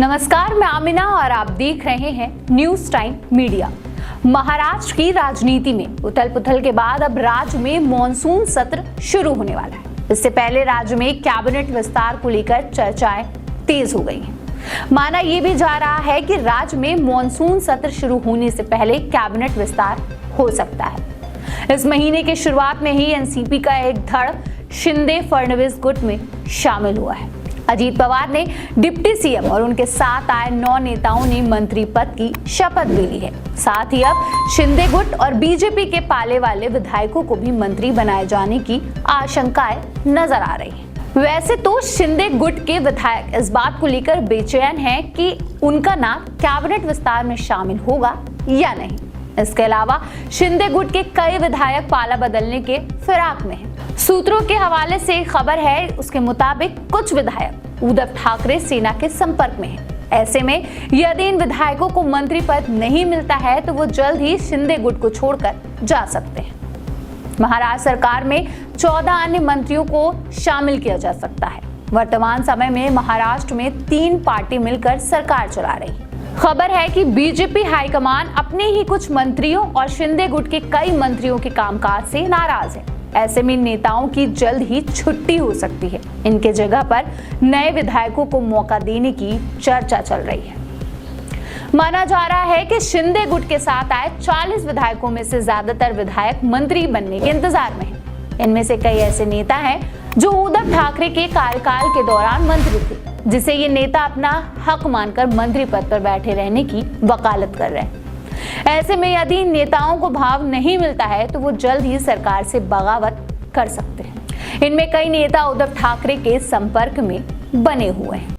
नमस्कार, मैं आमिना और आप देख रहे हैं न्यूज टाइम मीडिया। महाराष्ट्र की राजनीति में उथल पुथल के बाद अब राज्य में मॉनसून सत्र शुरू होने वाला है। इससे पहले राज्य में कैबिनेट विस्तार को लेकर चर्चाएं तेज हो गई हैं। माना यह भी जा रहा है कि राज्य में मॉनसून सत्र शुरू होने से पहले कैबिनेट विस्तार हो सकता है। इस महीने की शुरुआत में ही एनसीपी का एक धड़ शिंदे फडणवीस गुट में शामिल हुआ है। अजीत पवार ने डिप्टी सीएम और उनके साथ आए 9 नेताओं ने मंत्री पद की शपथ भी ली है। साथ ही अब शिंदे गुट और बीजेपी के पाले वाले विधायकों को भी मंत्री बनाए जाने की आशंकाएं नजर आ रही हैं। वैसे तो शिंदे गुट के विधायक इस बात को लेकर बेचैन हैं कि उनका नाम कैबिनेट विस्तार में शामिल होगा या नहीं। इसके अलावा शिंदे गुट के कई विधायक पाला बदलने के फिराक में हैं। सूत्रों के हवाले से खबर है, उसके मुताबिक कुछ विधायक उद्धव ठाकरे सेना के संपर्क में हैं। ऐसे में यदि इन विधायकों को मंत्री पद नहीं मिलता है तो वो जल्द ही शिंदे गुट को छोड़कर जा सकते हैं। महाराष्ट्र सरकार में 14 अन्य मंत्रियों को शामिल किया जा सकता है। वर्तमान समय में महाराष्ट्र में 3 पार्टी मिलकर सरकार चला रही है। खबर है कि बीजेपी हाईकमान अपने ही कुछ मंत्रियों और शिंदे गुट के कई मंत्रियों के कामकाज से नाराज है। ऐसे में नेताओं की जल्द ही छुट्टी हो सकती है। इनके जगह पर नए विधायकों को मौका देने की चर्चा चल रही है। माना जा रहा है कि शिंदे गुट के साथ आए 40 विधायकों में से ज्यादातर विधायक मंत्री बनने के इंतजार में हैं। इनमें से कई ऐसे नेता हैं जो उद्धव ठाकरे के कार्यकाल के दौरान मंत्री थे, जिसे ये नेता अपना हक मानकर मंत्री पद पर बैठे रहने की वकालत कर रहे हैं। ऐसे में यदि इन नेताओं को भाव नहीं मिलता है तो वो जल्द ही सरकार से बगावत कर सकते हैं। इनमें कई नेता उद्धव ठाकरे के संपर्क में बने हुए हैं।